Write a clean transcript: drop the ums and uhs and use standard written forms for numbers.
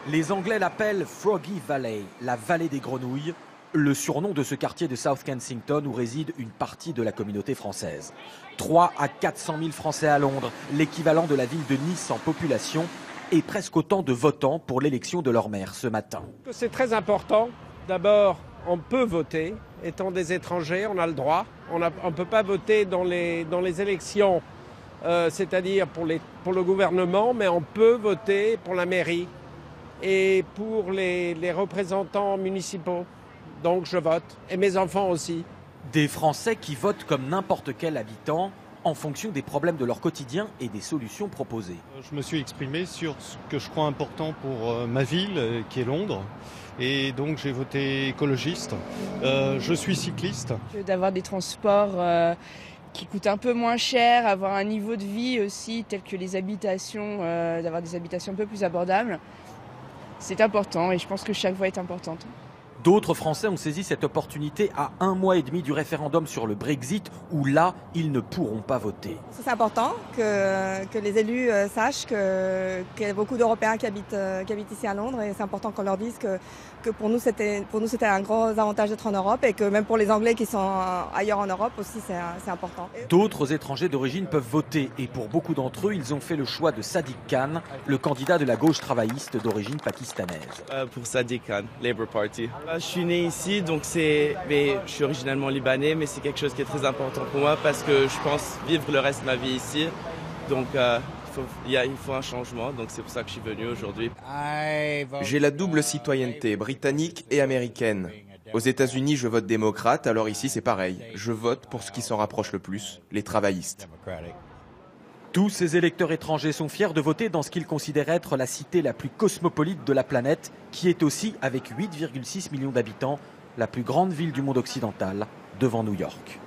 Les Anglais l'appellent Froggy Valley, la vallée des grenouilles, le surnom de ce quartier de South Kensington où réside une partie de la communauté française. 3 à 400 000 Français à Londres, l'équivalent de la ville de Nice en population, et presque autant de votants pour l'élection de leur maire ce matin. C'est très important. D'abord, on peut voter. Étant des étrangers, on a le droit. On ne peut pas voter dans les élections, c'est-à-dire pour le gouvernement, mais on peut voter pour la mairie et pour les représentants municipaux. Donc je vote, et mes enfants aussi. Des Français qui votent comme n'importe quel habitant en fonction des problèmes de leur quotidien et des solutions proposées. Je me suis exprimé sur ce que je crois important pour ma ville, qui est Londres. Et donc j'ai voté écologiste. Je suis cycliste. D'avoir des transports qui coûtent un peu moins cher, avoir un niveau de vie aussi tel que les habitations, d'avoir des habitations un peu plus abordables. C'est important et je pense que chaque voix est importante. D'autres Français ont saisi cette opportunité à 1 mois et demi du référendum sur le Brexit, où là, ils ne pourront pas voter. C'est important que les élus sachent qu'il y a beaucoup d'Européens qui habitent ici à Londres, et c'est important qu'on leur dise que pour nous c'était un gros avantage d'être en Europe, et que même pour les Anglais qui sont ailleurs en Europe aussi c'est important. D'autres étrangers d'origine peuvent voter, et pour beaucoup d'entre eux, ils ont fait le choix de Sadiq Khan, le candidat de la gauche travailliste d'origine pakistanaise. Pour Sadiq Khan, Labour Party. Je suis né ici, donc je suis originalement libanais, mais c'est quelque chose qui est très important pour moi parce que je pense vivre le reste de ma vie ici. Donc il faut un changement, donc c'est pour ça que je suis venu aujourd'hui. J'ai la double citoyenneté, britannique et américaine. Aux États-Unis, je vote démocrate, alors ici c'est pareil. Je vote pour ce qui s'en rapproche le plus, les travaillistes. Tous ces électeurs étrangers sont fiers de voter dans ce qu'ils considèrent être la cité la plus cosmopolite de la planète, qui est aussi, avec 8,6 millions d'habitants, la plus grande ville du monde occidental, devant New York.